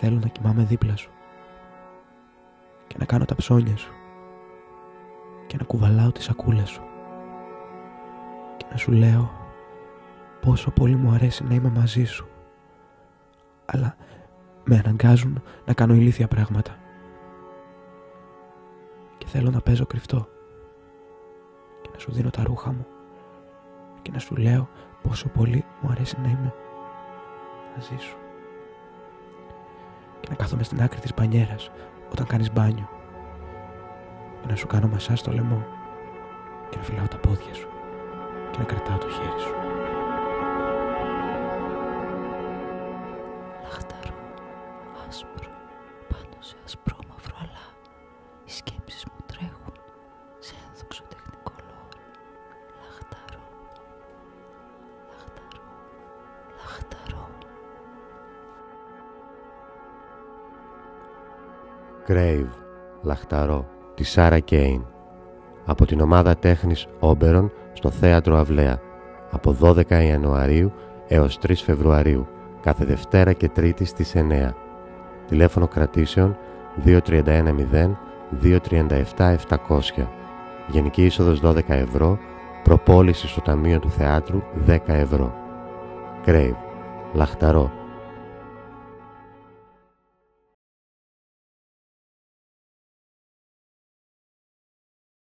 θέλω να κοιμάμαι δίπλα σου και να κάνω τα ψώνια σου και να κουβαλάω τις σακούλες σου και να σου λέω πόσο πολύ μου αρέσει να είμαι μαζί σου, αλλά με αναγκάζουν να κάνω ηλίθια πράγματα και θέλω να παίζω κρυφτό και να σου δίνω τα ρούχα μου και να σου λέω πόσο πολύ μου αρέσει να είμαι μαζί σου και να κάθομαι στην άκρη της μπανιέρας όταν κάνεις μπάνιο και να σου κάνω μασάζ στο λαιμό και να φυλάω τα πόδια σου και να κρατάω το χέρι σου. Λαχταρό, άσπρο, πάνω σε ασπρόμαυρο αλά, οι σκέψεις μου τρέχουν σε ένδοξο τεχνικό λόρ. Λαχταρό, λαχταρό, λαχταρό. Crave, λαχταρό, τη Σάρα Κέιν, από την ομάδα τέχνης Όμπερον στο Θέατρο Αυλαία, από 12 Ιανουαρίου έως 3 Φεβρουαρίου, κάθε Δευτέρα και Τρίτη στις 9. Τηλέφωνο κρατήσεων 2310 237 700. Γενική είσοδος 12 ευρώ, προπόληση στο Ταμείο του Θεάτρου 10 ευρώ. Crave, λαχταρό,